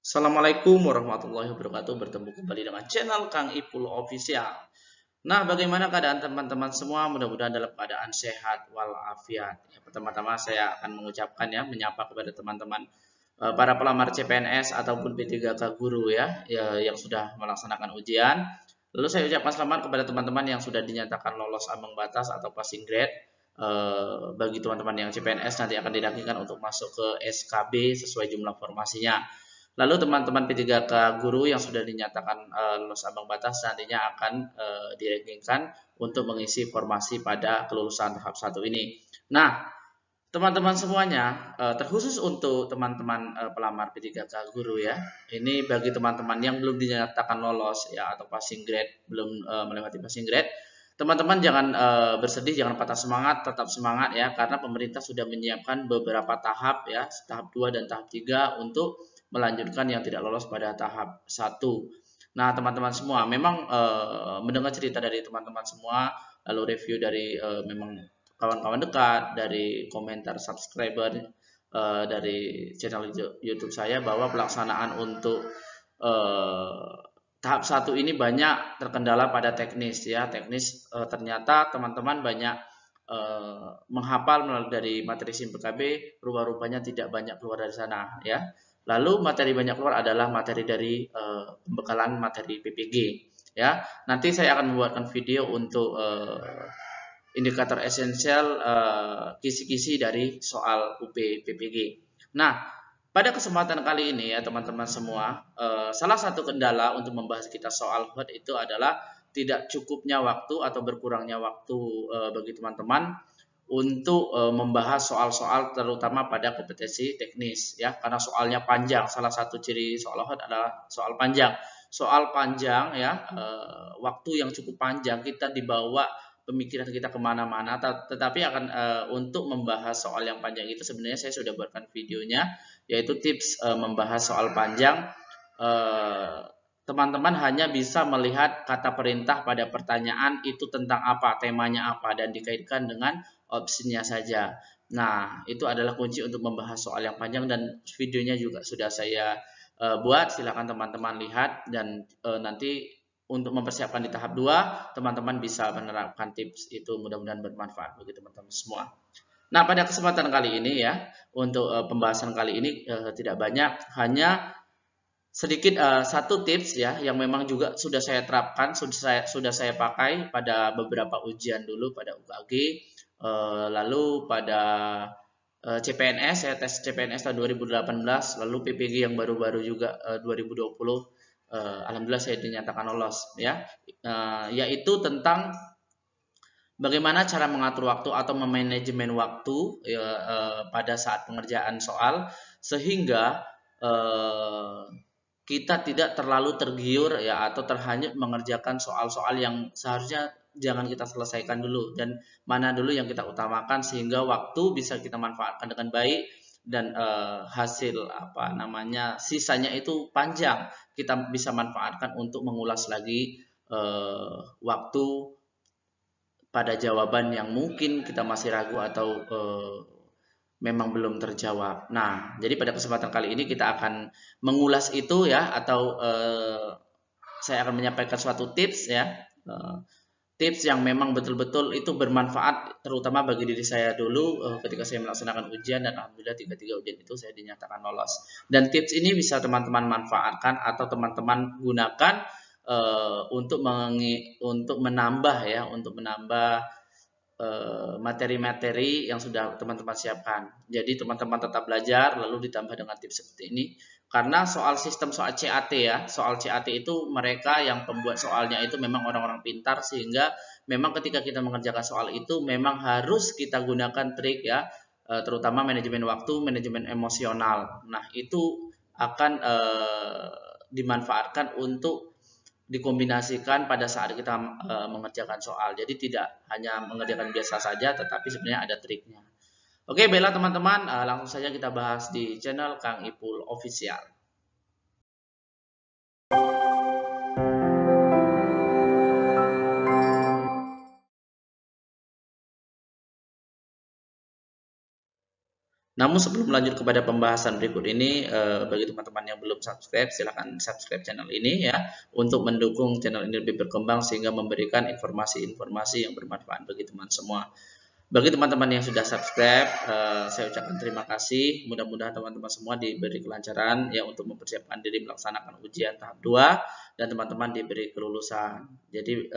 Assalamualaikum warahmatullahi wabarakatuh. Bertemu kembali dengan channel Kang Ipul Official. Nah, bagaimana keadaan teman-teman semua? Mudah-mudahan dalam keadaan sehat walafiat. Ya, pertama-tama saya akan mengucapkan ya, menyapa kepada teman-teman para pelamar CPNS ataupun P3K guru ya, yang sudah melaksanakan ujian. Lalu saya ucapkan selamat kepada teman-teman yang sudah dinyatakan lolos ambang batas atau passing grade. Bagi teman-teman yang CPNS nanti akan didaftarkan untuk masuk ke SKB sesuai jumlah formasinya. Lalu teman-teman P3K guru yang sudah dinyatakan lulus ambang batas nantinya akan dirankingkan untuk mengisi formasi pada kelulusan tahap 1 ini. Nah, teman-teman semuanya, terkhusus untuk teman-teman pelamar P3K guru ya. Ini bagi teman-teman yang belum dinyatakan lolos ya atau passing grade, belum melewati passing grade. Teman-teman jangan bersedih, jangan patah semangat, tetap semangat ya, karena pemerintah sudah menyiapkan beberapa tahap ya, tahap 2 dan tahap 3 untuk melanjutkan yang tidak lolos pada tahap 1. Nah, teman-teman semua, memang mendengar cerita dari teman-teman semua, lalu review dari memang kawan-kawan dekat, dari komentar subscriber dari channel YouTube saya, bahwa pelaksanaan untuk tahap 1 ini banyak terkendala pada teknis ya. Teknis ternyata teman-teman banyak menghafal melalui dari materi SIM PKB, rupa-rupanya tidak banyak keluar dari sana ya. Lalu materi banyak keluar adalah materi dari pembekalan materi PPG ya. Nanti saya akan membuatkan video untuk indikator esensial kisi-kisi dari soal UP PPG. Nah, pada kesempatan kali ini ya teman-teman semua, salah satu kendala untuk membahas kita soal HOT itu adalah tidak cukupnya waktu atau berkurangnya waktu bagi teman-teman untuk membahas soal-soal terutama pada kompetensi teknis ya, karena soalnya panjang. Salah satu ciri soal HOT adalah soal panjang. Soal panjang ya, waktu yang cukup panjang, kita dibawa pemikiran kita kemana-mana. Tetapi akan untuk membahas soal yang panjang itu sebenarnya saya sudah buatkan videonya, yaitu tips membahas soal panjang. Teman-teman hanya bisa melihat kata perintah pada pertanyaan itu tentang apa, temanya apa, dan dikaitkan dengan opsinya saja. Nah, itu adalah kunci untuk membahas soal yang panjang, dan videonya juga sudah saya buat. Silakan teman-teman lihat, dan nanti untuk mempersiapkan di tahap 2, teman-teman bisa menerapkan tips itu, mudah-mudahan bermanfaat bagi teman-teman semua. Nah, pada kesempatan kali ini ya, untuk pembahasan kali ini tidak banyak, hanya sedikit satu tips ya, yang memang juga sudah saya terapkan, sudah saya pakai pada beberapa ujian dulu pada UKG, lalu pada CPNS ya, tes CPNS tahun 2018, lalu PPG yang baru-baru juga 2020. Alhamdulillah saya dinyatakan lolos ya, yaitu tentang bagaimana cara mengatur waktu atau memanajemen waktu ya, pada saat pengerjaan soal, sehingga kita tidak terlalu tergiur ya atau terhanyut mengerjakan soal-soal yang seharusnya jangan kita selesaikan dulu, dan mana dulu yang kita utamakan, sehingga waktu bisa kita manfaatkan dengan baik, dan hasil apa namanya sisanya itu panjang, kita bisa manfaatkan untuk mengulas lagi waktu pada jawaban yang mungkin kita masih ragu atau memang belum terjawab. Nah, jadi pada kesempatan kali ini kita akan mengulas itu ya, atau saya akan menyampaikan suatu tips ya, tips yang memang betul-betul itu bermanfaat terutama bagi diri saya dulu ketika saya melaksanakan ujian, dan alhamdulillah 3 ujian itu saya dinyatakan lolos. Dan tips ini bisa teman-teman manfaatkan atau teman-teman gunakan untuk menambah ya, untuk menambah materi-materi yang sudah teman-teman siapkan. Jadi teman-teman tetap belajar lalu ditambah dengan tips seperti ini. Karena soal sistem soal CAT ya, soal CAT itu mereka yang pembuat soalnya itu memang orang-orang pintar, sehingga memang ketika kita mengerjakan soal itu memang harus kita gunakan trik ya, terutama manajemen waktu, manajemen emosional. Nah, itu akan dimanfaatkan untuk dikombinasikan pada saat kita mengerjakan soal. Jadi tidak hanya mengerjakan biasa saja, tetapi sebenarnya ada triknya. Oke, baiklah teman-teman, langsung saja kita bahas di channel Kang Ipul Official. Namun sebelum lanjut kepada pembahasan berikut ini, bagi teman-teman yang belum subscribe, silahkan subscribe channel ini ya, untuk mendukung channel ini lebih berkembang sehingga memberikan informasi-informasi yang bermanfaat bagi teman semua. Bagi teman-teman yang sudah subscribe, saya ucapkan terima kasih. Mudah-mudahan teman-teman semua diberi kelancaran ya untuk mempersiapkan diri melaksanakan ujian tahap 2 dan teman-teman diberi kelulusan. Jadi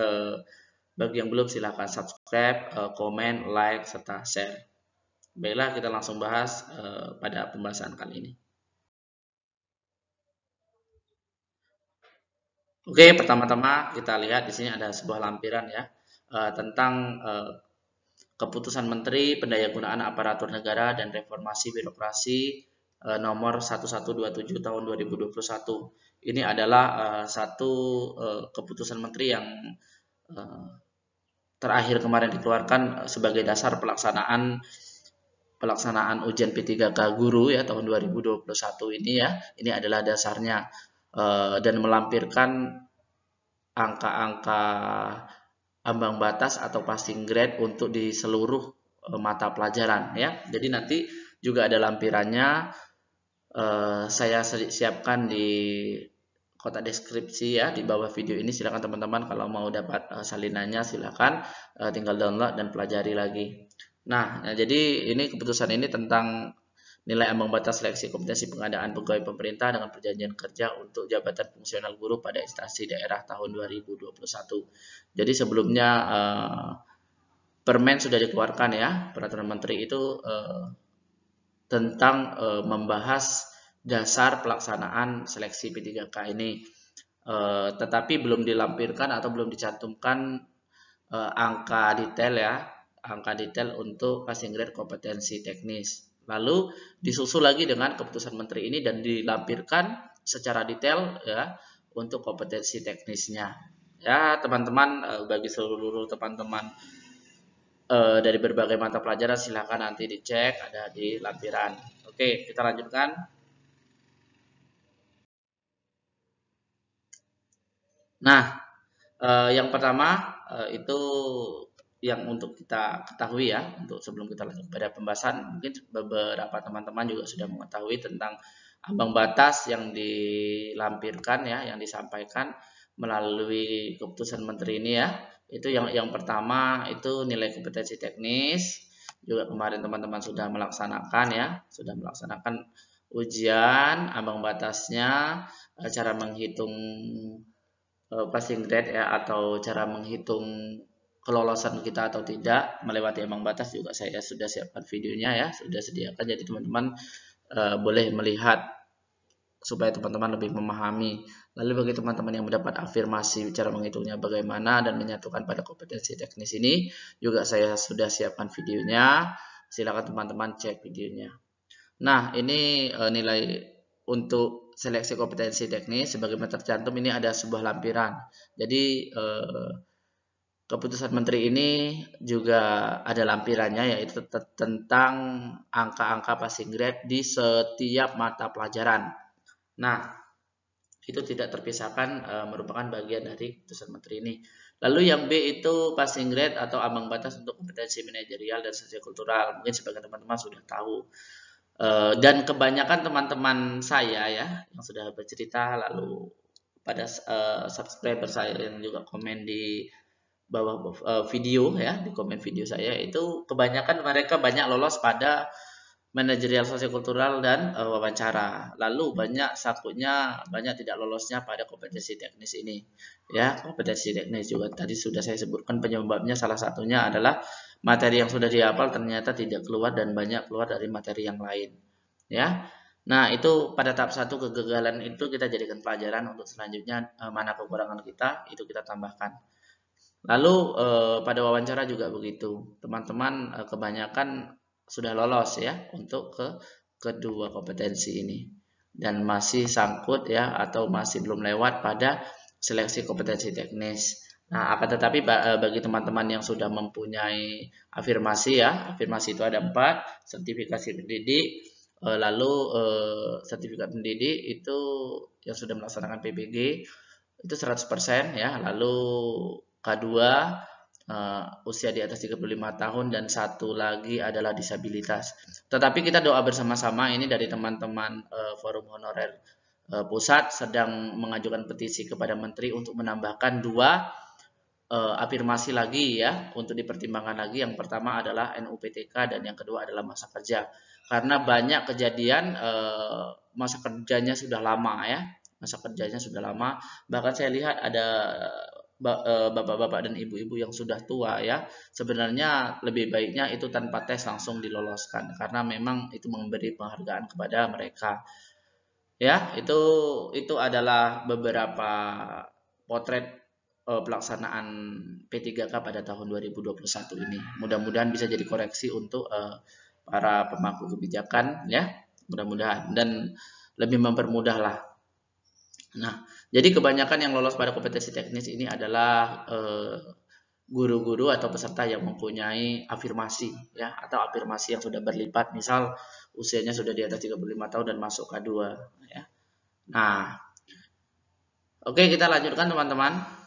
bagi yang belum silahkan subscribe, komen, like, serta share. Baiklah, kita langsung bahas pada pembahasan kali ini. Oke, pertama-tama kita lihat di sini ada sebuah lampiran ya tentang Keputusan Menteri Pendayagunaan Aparatur Negara dan Reformasi Birokrasi nomor 1127 tahun 2021. Ini adalah satu keputusan menteri yang terakhir kemarin dikeluarkan sebagai dasar pelaksanaan ujian P3K guru ya tahun 2021 ini ya. Ini adalah dasarnya dan melampirkan angka-angka ambang batas atau passing grade untuk di seluruh mata pelajaran ya. Jadi nanti juga ada lampirannya. Saya siapkan di kotak deskripsi ya di bawah video ini. Silakan teman-teman kalau mau dapat salinannya silakan tinggal download dan pelajari lagi. Nah, jadi ini keputusan ini tentang nilai ambang batas seleksi kompetensi pengadaan pegawai pemerintah dengan perjanjian kerja untuk jabatan fungsional guru pada instansi daerah tahun 2021. Jadi sebelumnya Permen sudah dikeluarkan ya, peraturan menteri itu tentang membahas dasar pelaksanaan seleksi P3K ini. Tetapi belum dilampirkan atau belum dicantumkan angka detail untuk passing grade kompetensi teknis. Lalu disusul lagi dengan keputusan menteri ini dan dilampirkan secara detail ya untuk kompetensi teknisnya. Ya, teman-teman, bagi seluruh teman-teman dari berbagai mata pelajaran silahkan nanti dicek ada di lampiran. Oke, kita lanjutkan. Nah, yang pertama itu yang untuk kita ketahui ya, untuk sebelum kita lanjut pada pembahasan, mungkin beberapa teman-teman juga sudah mengetahui tentang ambang batas yang dilampirkan ya, yang disampaikan melalui keputusan menteri ini ya. Itu yang pertama itu nilai kompetensi teknis. Juga kemarin teman-teman sudah melaksanakan ya, sudah melaksanakan ujian, ambang batasnya, cara menghitung passing grade ya atau cara menghitung kelolosan kita atau tidak melewati ambang batas juga saya sudah siapkan videonya ya, sudah sediakan, jadi teman-teman boleh melihat supaya teman-teman lebih memahami. Lalu bagi teman-teman yang mendapat afirmasi cara menghitungnya bagaimana dan menyatukan pada kompetensi teknis ini juga saya sudah siapkan videonya, silakan teman-teman cek videonya. Nah, ini nilai untuk seleksi kompetensi teknis sebagaimana tercantum ini ada sebuah lampiran. Jadi keputusan menteri ini juga ada lampirannya yaitu tentang angka-angka passing grade di setiap mata pelajaran. Nah, itu tidak terpisahkan merupakan bagian dari keputusan menteri ini. Lalu yang B itu passing grade atau ambang batas untuk kompetensi manajerial dan sosiokultural. Mungkin sebagian teman-teman sudah tahu. Dan kebanyakan teman-teman saya ya yang sudah bercerita lalu pada subscriber saya yang juga komen di bawah video ya, di komen video saya itu kebanyakan mereka banyak lolos pada manajerial sosiokultural dan wawancara. Lalu banyak tidak lolosnya pada kompetensi teknis ini. Ya, kompetensi teknis juga tadi sudah saya sebutkan penyebabnya salah satunya adalah materi yang sudah dihafal ternyata tidak keluar dan banyak keluar dari materi yang lain. Ya. Nah, itu pada tahap 1 kegagalan itu kita jadikan pelajaran untuk selanjutnya mana kekurangan kita, itu kita tambahkan. Lalu pada wawancara juga begitu. Teman-teman kebanyakan sudah lolos ya untuk kedua kompetensi ini dan masih sangkut ya atau masih belum lewat pada seleksi kompetensi teknis. Nah, akan tetapi bagi teman-teman yang sudah mempunyai afirmasi ya, afirmasi itu ada 4, sertifikasi pendidik, lalu sertifikat pendidik itu yang sudah melaksanakan PBG itu 100% ya, lalu K2 usia di atas 35 tahun, dan satu lagi adalah disabilitas. Tetapi kita doa bersama-sama ini dari teman-teman Forum Honorer Pusat sedang mengajukan petisi kepada Menteri untuk menambahkan 2 afirmasi lagi ya untuk dipertimbangkan lagi. Yang pertama adalah NUPTK dan yang kedua adalah masa kerja. Karena banyak kejadian masa kerjanya sudah lama ya. Masa kerjanya sudah lama. Bahkan saya lihat ada bapak-bapak dan ibu-ibu yang sudah tua ya, sebenarnya lebih baiknya itu tanpa tes langsung diloloskan karena memang itu memberi penghargaan kepada mereka ya. Itu adalah beberapa potret pelaksanaan P3K pada tahun 2021 ini. Mudah-mudahan bisa jadi koreksi untuk para pemangku kebijakan ya, mudah-mudahan, dan lebih mempermudah lah. Nah, jadi kebanyakan yang lolos pada kompetensi teknis ini adalah guru-guru atau peserta yang mempunyai afirmasi ya, atau afirmasi yang sudah berlipat, misal usianya sudah di atas 35 tahun dan masuk K2 ya. Nah, oke, kita lanjutkan teman-teman.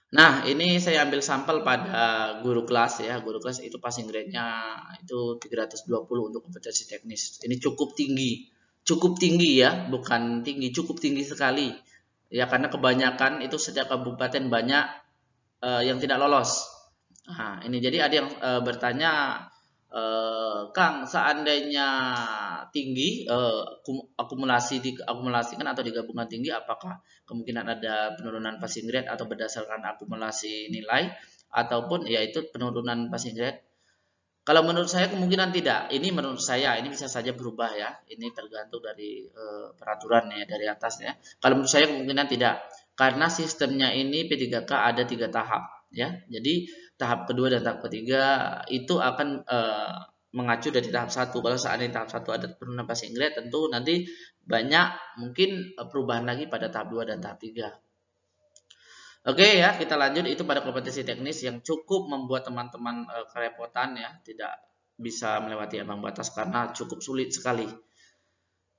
Nah, ini saya ambil sampel pada guru kelas ya. Guru kelas itu passing grade-nya itu 320 untuk kompetensi teknis. Ini cukup tinggi. Cukup tinggi ya, bukan tinggi, cukup tinggi sekali. Ya, karena kebanyakan itu setiap kabupaten banyak yang tidak lolos. Nah, ini jadi ada yang bertanya, Kang, seandainya tinggi, akumulasikan atau digabungkan tinggi, apakah kemungkinan ada penurunan passing grade atau berdasarkan akumulasi nilai, ataupun yaitu penurunan passing grade? Kalau menurut saya kemungkinan tidak. Ini menurut saya, ini bisa saja berubah ya. Ini tergantung dari peraturan ya, dari atas ya. Kalau menurut saya kemungkinan tidak. Karena sistemnya ini P3K ada 3 tahap ya. Jadi tahap kedua dan tahap ketiga itu akan mengacu dari tahap 1. Kalau seandainya tahap 1 ada penurunan passing grade, tentu nanti banyak mungkin perubahan lagi pada tahap 2 dan tahap 3. Oke ya, kita lanjut. Itu pada kompetensi teknis yang cukup membuat teman-teman kerepotan ya, tidak bisa melewati ambang batas karena cukup sulit sekali.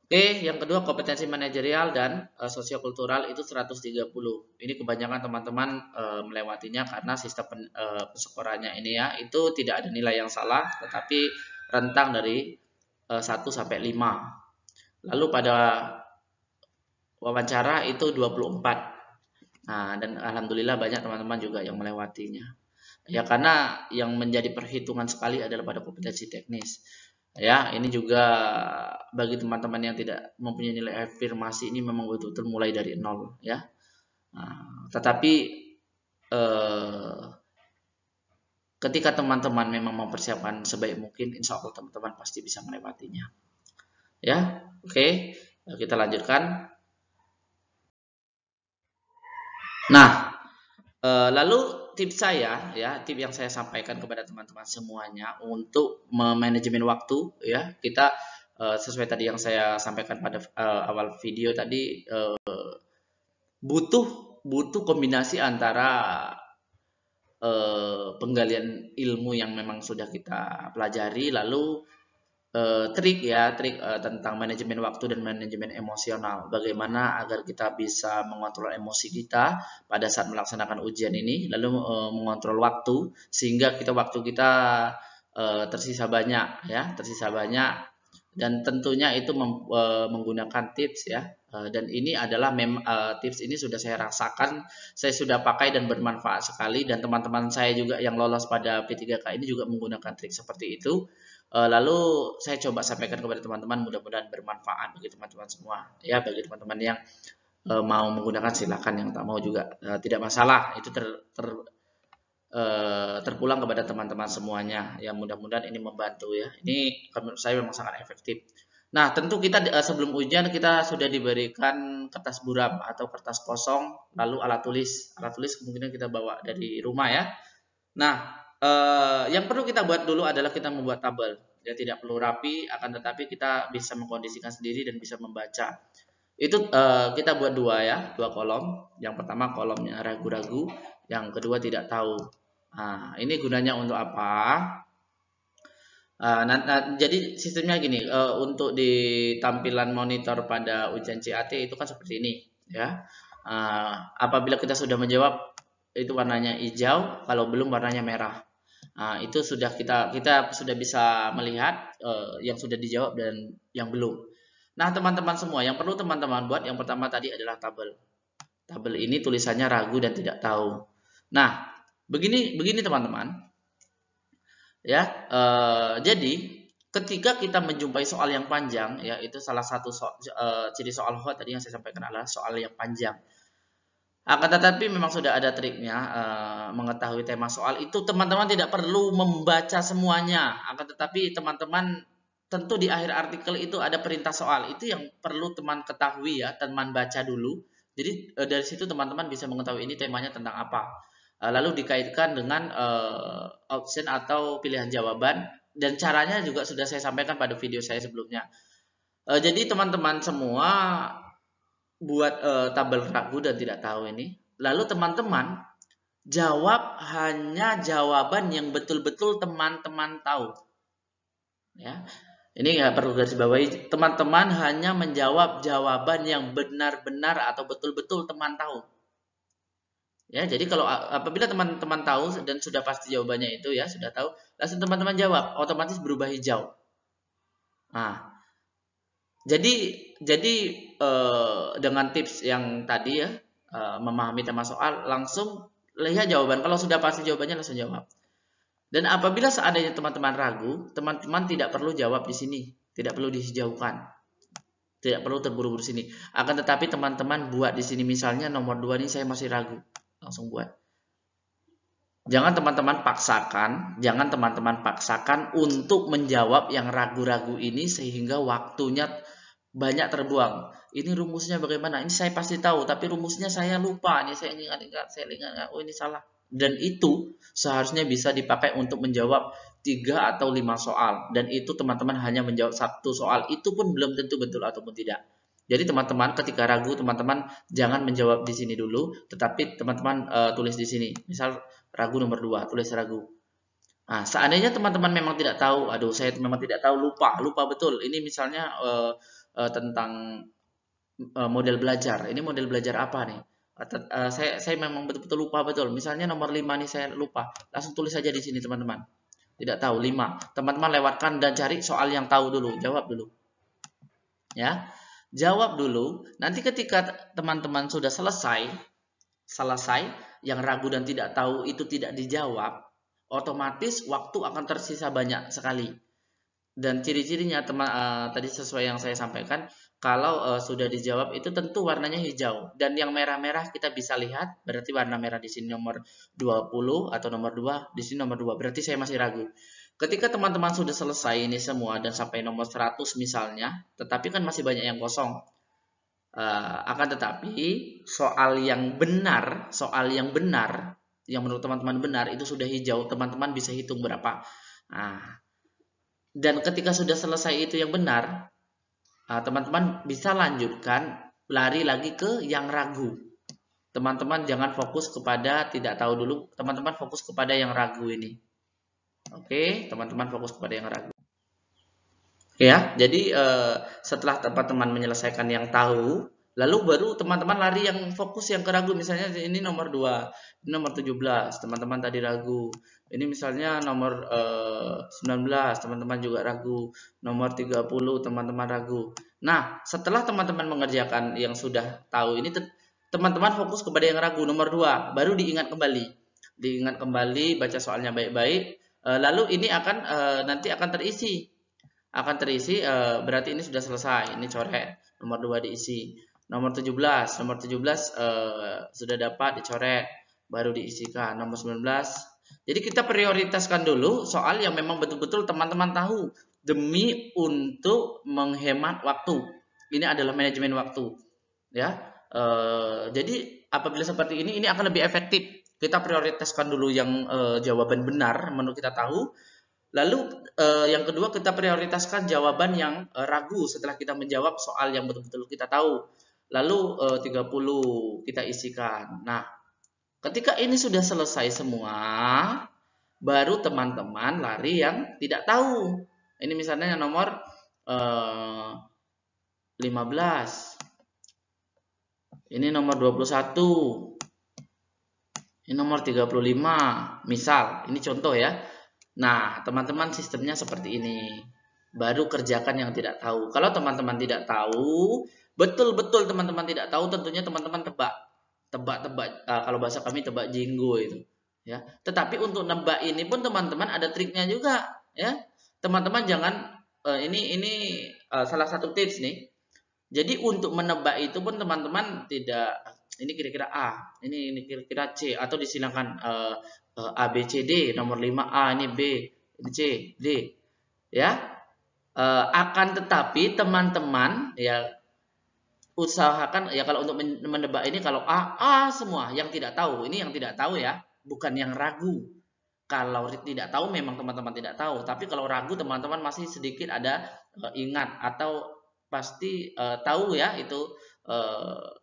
Oke, yang kedua kompetensi manajerial dan sosiokultural itu 130. Ini kebanyakan teman-teman melewatinya karena sistem penskorannya ini ya, itu tidak ada nilai yang salah, tetapi rentang dari 1 sampai 5. Lalu pada wawancara itu 24. Nah, dan alhamdulillah banyak teman-teman juga yang melewatinya. Ya, karena yang menjadi perhitungan sekali adalah pada kompetensi teknis. Ya, ini juga bagi teman-teman yang tidak mempunyai nilai afirmasi ini memang betul-betul mulai dari nol ya. Nah, tetapi ketika teman-teman memang mempersiapkan sebaik mungkin, insya Allah teman-teman pasti bisa melewatinya. Ya, oke, kita lanjutkan. Nah, lalu tips saya ya, tips yang saya sampaikan kepada teman-teman semuanya untuk manajemen waktu ya, kita sesuai tadi yang saya sampaikan pada awal video tadi, butuh kombinasi antara penggalian ilmu yang memang sudah kita pelajari, lalu trik tentang manajemen waktu dan manajemen emosional. Bagaimana agar kita bisa mengontrol emosi kita pada saat melaksanakan ujian ini, lalu mengontrol waktu sehingga waktu kita tersisa banyak ya, dan tentunya itu menggunakan tips ya. Dan ini adalah tips ini sudah saya rasakan, saya sudah pakai dan bermanfaat sekali, dan teman-teman saya juga yang lolos pada P3K ini juga menggunakan trik seperti itu. Lalu saya coba sampaikan kepada teman-teman, mudah-mudahan bermanfaat bagi teman-teman semua ya. Bagi teman-teman yang mau menggunakan silakan, yang tak mau juga tidak masalah, itu terpulang kepada teman-teman semuanya ya. Mudah-mudahan ini membantu ya. Ini menurut saya memang sangat efektif. Nah, tentu kita sebelum ujian kita sudah diberikan kertas buram atau kertas kosong, lalu alat tulis kemungkinan kita bawa dari rumah ya. Nah, yang perlu kita buat dulu adalah kita membuat tabel. Ya, tidak perlu rapi, akan tetapi kita bisa mengkondisikan sendiri dan bisa membaca. Itu kita buat dua kolom. Yang pertama kolomnya ragu-ragu, yang kedua tidak tahu. Nah, ini gunanya untuk apa? Jadi sistemnya gini, untuk di tampilan monitor pada ujian CAT itu kan seperti ini ya. Apabila kita sudah menjawab itu warnanya hijau, kalau belum warnanya merah. Itu sudah kita sudah bisa melihat yang sudah dijawab dan yang belum. Nah, teman-teman semua, yang perlu teman-teman buat yang pertama tadi adalah tabel. Tabel ini tulisannya ragu dan tidak tahu. Nah, begini teman-teman. Ya, jadi ketika kita menjumpai soal yang panjang, ya itu salah satu ciri soal hot tadi yang saya sampaikan adalah soal yang panjang. Akan tetapi memang sudah ada triknya mengetahui tema soal itu teman-teman tidak perlu membaca semuanya. Akan tetapi teman-teman tentu di akhir artikel itu ada perintah soal. Itu yang perlu teman ketahui ya, teman baca dulu. Jadi dari situ teman-teman bisa mengetahui ini temanya tentang apa. Lalu dikaitkan dengan option atau pilihan jawaban dan caranya juga sudah saya sampaikan pada video saya sebelumnya. Jadi teman-teman semua buat tabel ragu dan tidak tahu ini. Lalu teman-teman jawab hanya jawaban yang betul-betul teman-teman tahu. Ya. Ini nggak perlu garis bawahi. Teman-teman hanya menjawab jawaban yang benar-benar atau betul-betul teman tahu. Ya, jadi kalau apabila teman-teman tahu dan sudah pasti jawabannya itu ya, sudah tahu, langsung teman-teman jawab, otomatis berubah hijau. Nah, jadi dengan tips yang tadi ya, memahami tema soal, langsung lihat jawaban. Kalau sudah pasti jawabannya langsung jawab. Dan apabila seandainya teman-teman ragu, teman-teman tidak perlu jawab di sini, tidak perlu dihijaukan, tidak perlu terburu-buru sini. Akan tetapi teman-teman buat di sini misalnya nomor 2 ini saya masih ragu, langsung buat. Jangan teman-teman paksakan untuk menjawab yang ragu-ragu ini sehingga waktunya banyak terbuang. Ini rumusnya bagaimana? Ini saya pasti tahu, tapi rumusnya saya lupa. Ini saya ingat-ingat, oh ini salah. Dan itu seharusnya bisa dipakai untuk menjawab 3 atau 5 soal. Dan itu teman-teman hanya menjawab 1 soal. Itu pun belum tentu betul ataupun tidak. Jadi teman-teman ketika ragu, teman-teman jangan menjawab di sini dulu, tetapi teman-teman tulis di sini. Misal ragu nomor 2, tulis ragu. Nah, seandainya teman-teman memang tidak tahu, aduh saya memang tidak tahu, lupa betul. Ini misalnya tentang model belajar. Ini model belajar apa nih? Saya memang betul-betul lupa betul. Misalnya nomor 5 nih saya lupa. Langsung tulis saja di sini teman-teman. Tidak tahu 5. Teman-teman lewatkan dan cari soal yang tahu dulu, jawab dulu. Ya. Jawab dulu. Nanti ketika teman-teman sudah selesai yang ragu dan tidak tahu itu tidak dijawab, otomatis waktu akan tersisa banyak sekali. Dan ciri-cirinya tadi sesuai yang saya sampaikan, kalau sudah dijawab itu tentu warnanya hijau dan yang merah-merah kita bisa lihat berarti warna merah di sini nomor 20 atau nomor 2, di sini nomor 2. Berarti saya masih ragu. Ketika teman-teman sudah selesai ini semua dan sampai nomor 100 misalnya, tetapi kan masih banyak yang kosong. Akan tetapi soal yang benar yang menurut teman-teman benar itu sudah hijau, teman-teman bisa hitung berapa. Dan ketika sudah selesai itu yang benar, teman-teman bisa lanjutkan lari lagi ke yang ragu. Teman-teman jangan fokus kepada tidak tahu dulu, teman-teman fokus kepada yang ragu ini. Oke, teman-teman fokus kepada yang ragu. Ya, jadi setelah teman-teman menyelesaikan yang tahu, lalu baru teman-teman lari yang fokus yang ke ragu. Misalnya ini nomor 2, ini nomor 17, teman-teman tadi ragu. Ini misalnya nomor 19, teman-teman juga ragu. Nomor 30, teman-teman ragu. Nah, setelah teman-teman mengerjakan yang sudah tahu ini, teman-teman fokus kepada yang ragu, nomor 2, baru diingat kembali. Diingat kembali, baca soalnya baik-baik. Lalu ini akan nanti akan terisi. Berarti ini sudah selesai. Ini coret. Nomor 2 diisi. Nomor 17 sudah dapat, dicoret, baru diisikan. Nomor 19. Jadi kita prioritaskan dulu soal yang memang betul-betul teman-teman tahu demi untuk menghemat waktu. Ini adalah manajemen waktu. Ya. Jadi apabila seperti ini akan lebih efektif. Kita prioritaskan dulu yang jawaban benar menurut kita tahu. Lalu yang kedua kita prioritaskan jawaban yang ragu setelah kita menjawab soal yang betul-betul kita tahu. Lalu 30 kita isikan. Nah, ketika ini sudah selesai semua, baru teman-teman lari yang tidak tahu. Ini misalnya yang nomor 15. Ini nomor 21. Ini nomor 35. Misal, ini contoh ya. Nah, teman-teman sistemnya seperti ini. Baru kerjakan yang tidak tahu. Kalau teman-teman tidak tahu, betul-betul teman-teman tidak tahu, tentunya teman-teman tebak. Tebak-tebak, kalau bahasa kami tebak jinggo itu. Ya. Tetapi untuk nebak ini pun teman-teman ada triknya juga. Ya. Teman-teman jangan, ini salah satu tips nih. Jadi untuk menebak itu pun teman-teman tidak, ini kira-kira A, ini kira-kira C, atau disilakan A, B, C, D, nomor 5A, ini B, ini C, D. Ya, akan tetapi teman-teman ya usahakan ya kalau untuk menebak ini, kalau A semua, yang tidak tahu, ini yang tidak tahu ya, bukan yang ragu. Kalau tidak tahu memang teman-teman tidak tahu, tapi kalau ragu teman-teman masih sedikit ada ingat atau pasti tahu ya itu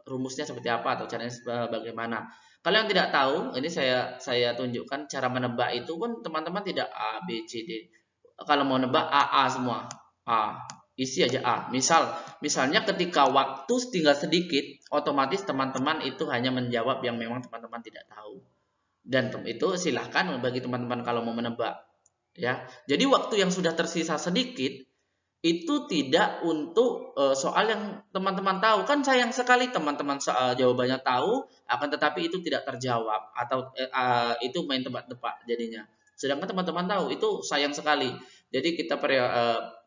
rumusnya seperti apa atau caranya bagaimana. Kalau yang tidak tahu, ini saya tunjukkan cara menebak itu pun teman-teman tidak A, B, C, D. Kalau mau nebak A semua. A, isi aja A. Misalnya ketika waktu tinggal sedikit, otomatis teman-teman itu hanya menjawab yang memang teman-teman tidak tahu. Dan itu silahkan bagi teman-teman kalau mau menebak. Ya, jadi waktu yang sudah tersisa sedikit itu tidak untuk soal yang teman-teman tahu. Kan sayang sekali teman-teman jawabannya tahu, akan tetapi itu tidak terjawab atau itu main tebak-tebak jadinya. Sedangkan teman-teman tahu, itu sayang sekali. Jadi kita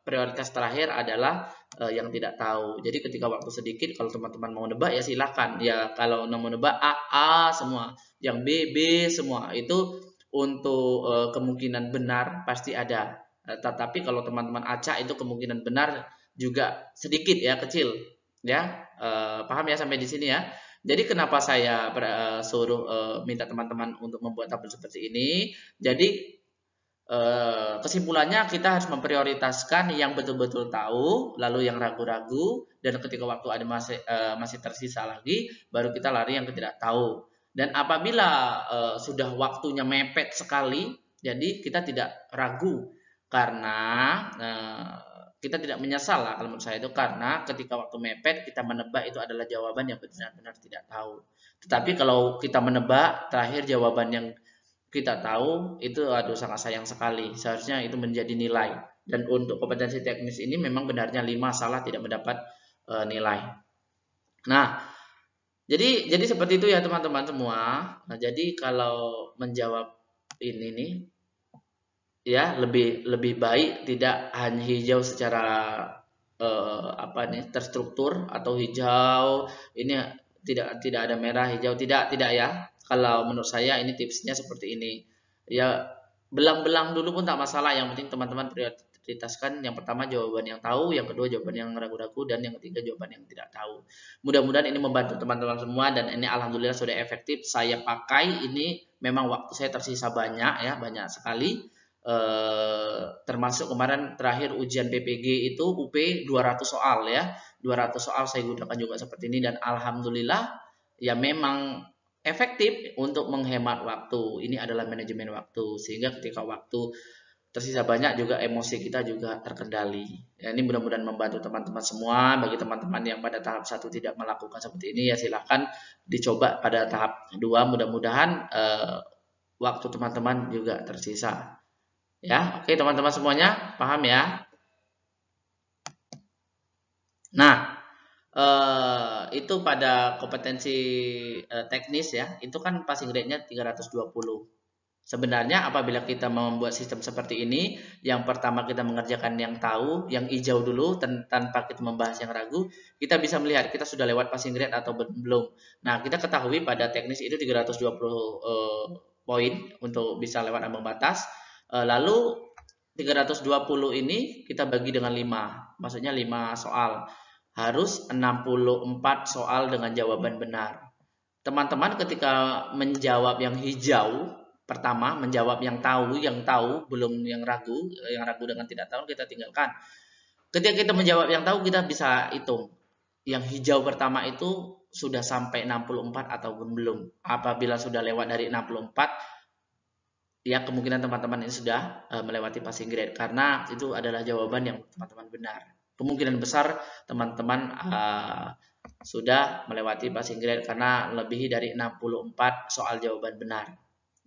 prioritas terakhir adalah yang tidak tahu. Jadi ketika waktu sedikit, kalau teman-teman mau nebak ya silahkan. Ya kalau mau nebak A semua, yang B semua. Itu untuk kemungkinan benar pasti ada. Tetapi kalau teman-teman acak itu kemungkinan benar juga sedikit ya, kecil ya. Paham ya sampai di sini ya. Jadi kenapa saya suruh minta teman-teman untuk membuat tabel seperti ini? Jadi kesimpulannya kita harus memprioritaskan yang betul-betul tahu, lalu yang ragu-ragu, dan ketika waktu ada masih tersisa lagi, baru kita lari yang tidak tahu. Dan apabila sudah waktunya mepet sekali, jadi kita tidak ragu karena kita tidak menyesal lah kalau menurut saya itu, karena ketika waktu mepet kita menebak itu adalah jawaban yang benar-benar tidak tahu. Tetapi kalau kita menebak terakhir jawaban yang kita tahu, itu aduh sangat sayang sekali. Seharusnya itu menjadi nilai. Dan untuk kompetensi teknis ini memang benarnya 5 salah tidak mendapat nilai. Nah, jadi seperti itu ya teman-teman semua. Nah, jadi kalau menjawab ini nih ya lebih baik tidak hanya hijau secara terstruktur, atau hijau ini tidak ada merah hijau, tidak ya. Kalau menurut saya ini tipsnya seperti ini ya, belang-belang dulu pun tak masalah, yang penting teman-teman prioritaskan yang pertama jawaban yang tahu, yang kedua jawaban yang ragu-ragu, dan yang ketiga jawaban yang tidak tahu. Mudah-mudahan ini membantu teman-teman semua, dan ini alhamdulillah sudah efektif saya pakai. Ini memang waktu saya tersisa banyak ya, banyak sekali. Termasuk kemarin terakhir ujian PPG itu UP 200 soal ya, 200 soal saya gunakan juga seperti ini, dan alhamdulillah ya memang efektif untuk menghemat waktu. Ini adalah manajemen waktu, sehingga ketika waktu tersisa banyak juga emosi kita juga terkendali ya. Ini mudah-mudahan membantu teman-teman semua. Bagi teman-teman yang pada tahap 1 tidak melakukan seperti ini ya silahkan dicoba pada tahap 2. Mudah-mudahan waktu teman-teman juga tersisa. Ya, oke teman-teman semuanya paham ya? Nah, itu pada kompetensi teknis ya, itu kan passing rate-nya 320. Sebenarnya apabila kita membuat sistem seperti ini, yang pertama kita mengerjakan yang tahu, yang hijau dulu tanpa kita membahas yang ragu, kita bisa melihat kita sudah lewat passing rate atau belum. Nah, kita ketahui pada teknis itu 320 poin untuk bisa lewat ambang batas. Lalu 320 ini kita bagi dengan 5, maksudnya 5 soal. Harus 64 soal dengan jawaban benar. Teman-teman ketika menjawab yang hijau, pertama menjawab yang tahu, belum yang ragu dengan tidak tahu kita tinggalkan. Ketika kita menjawab yang tahu, kita bisa hitung. Yang hijau pertama itu sudah sampai 64 ataupun belum. Apabila sudah lewat dari 64, ya kemungkinan teman-teman ini sudah melewati passing grade, karena itu adalah jawaban yang teman-teman benar. Kemungkinan besar teman-teman sudah melewati passing grade karena lebih dari 64 soal jawaban benar.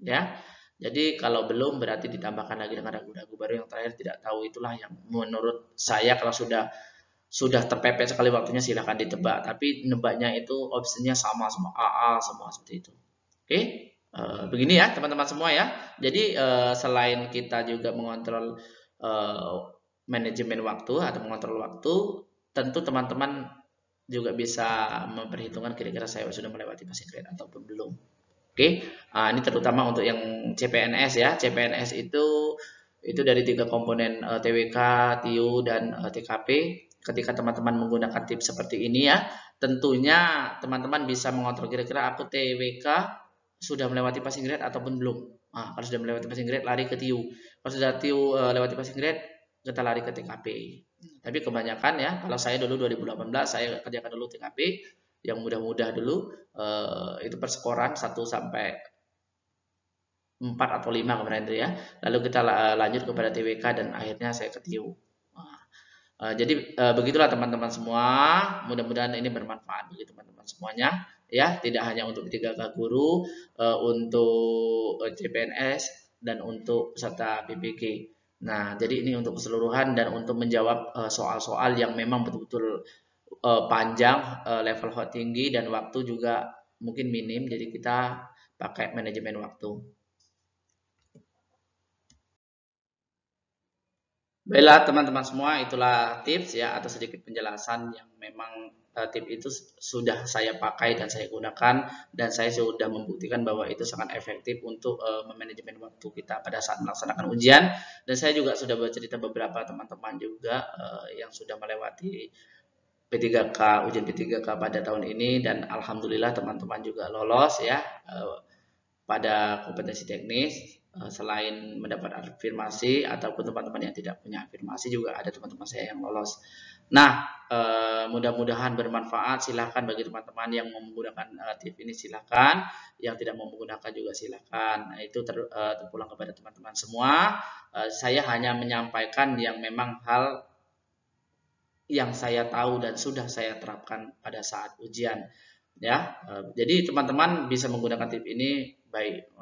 Ya. Jadi kalau belum berarti ditambahkan lagi dengan ragu-ragu, baru yang terakhir tidak tahu. Itulah yang menurut saya kalau sudah terpepet sekali waktunya silahkan ditebak, tapi nebaknya itu opsinya sama semua, AA semua seperti itu. Oke, begini ya teman-teman semua ya. Jadi selain kita juga mengontrol manajemen waktu atau mengontrol waktu, tentu teman-teman juga bisa memperhitungkan kira-kira saya sudah melewati passing grade ataupun belum. Oke, ini terutama untuk yang CPNS ya. CPNS itu dari 3 komponen TWK, TIU, dan TKP. Ketika teman-teman menggunakan tips seperti ini ya, tentunya teman-teman bisa mengontrol kira-kira aku TWK sudah melewati passing grade ataupun belum. Kalau sudah melewati passing grade lari ke TIU. Kalau sudah TIU lewati passing grade, kita lari ke TKP. Tapi kebanyakan ya, kalau saya dulu 2018 saya kerjakan dulu TKP yang mudah-mudah dulu, itu perskoran 1 sampai 4 atau 5 kemarin itu ya. Lalu kita lanjut kepada TWK dan akhirnya saya ke TIU. Jadi begitulah teman-teman semua. Mudah-mudahan ini bermanfaat bagi teman-teman semuanya ya. Tidak hanya untuk P3K guru, untuk CPNS dan untuk peserta PPG. Nah, jadi ini untuk keseluruhan dan untuk menjawab soal-soal yang memang betul-betul panjang, level hot tinggi dan waktu juga mungkin minim. Jadi kita pakai manajemen waktu. Baiklah teman-teman semua, itulah tips ya atau sedikit penjelasan yang memang tips itu sudah saya pakai dan saya gunakan, dan saya sudah membuktikan bahwa itu sangat efektif untuk memanajemen waktu kita pada saat melaksanakan ujian. Dan saya juga sudah bercerita beberapa teman-teman juga yang sudah melewati P3K, ujian P3K pada tahun ini, dan alhamdulillah teman-teman juga lolos ya pada kompetensi teknis. Selain mendapat afirmasi ataupun teman-teman yang tidak punya afirmasi juga ada teman-teman saya yang lolos. Nah, mudah-mudahan bermanfaat. Silahkan bagi teman-teman yang mau menggunakan tips ini silahkan, yang tidak mau menggunakan juga silahkan. Nah, itu terpulang kepada teman-teman semua. Saya hanya menyampaikan yang memang hal yang saya tahu dan sudah saya terapkan pada saat ujian. Ya, jadi teman-teman bisa menggunakan tips ini baik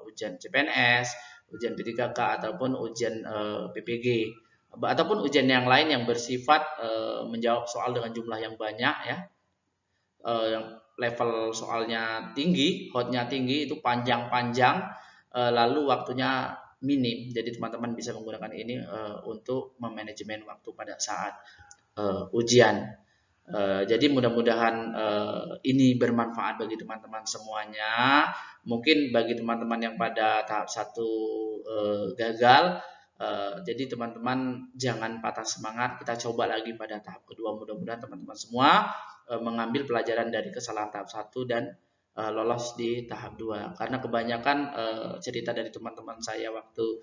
ujian CPNS, ujian P3K ataupun ujian PPG ataupun ujian yang lain yang bersifat menjawab soal dengan jumlah yang banyak ya, yang level soalnya tinggi, hotnya tinggi, itu panjang-panjang, lalu waktunya minim. Jadi teman-teman bisa menggunakan ini untuk memanajemen waktu pada saat ujian. Jadi mudah-mudahan ini bermanfaat bagi teman-teman semuanya. Mungkin bagi teman-teman yang pada tahap 1 gagal, jadi teman-teman jangan patah semangat. Kita coba lagi pada tahap kedua. Mudah-mudahan teman-teman semua mengambil pelajaran dari kesalahan tahap 1 dan lolos di tahap 2. Karena kebanyakan cerita dari teman-teman saya waktu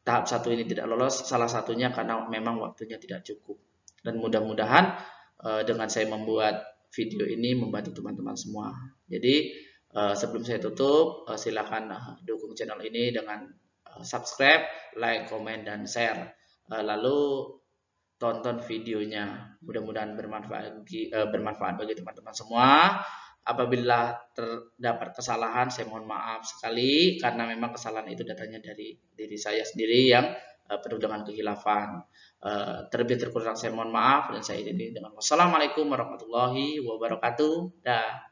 tahap 1 ini tidak lolos, salah satunya karena memang waktunya tidak cukup. Dan mudah-mudahan dengan saya membuat video ini membantu teman-teman semua. Jadi sebelum saya tutup, silakan dukung channel ini dengan subscribe, like, komen, dan share. Lalu tonton videonya. Mudah-mudahan bermanfaat bagi teman-teman semua. Apabila terdapat kesalahan, saya mohon maaf sekali karena memang kesalahan itu datangnya dari diri saya sendiri yang penuh dengan kehilafan. Terlebih terkurang saya mohon maaf, dan saya ini dengan wassalamualaikum warahmatullahi wabarakatuh. Dah.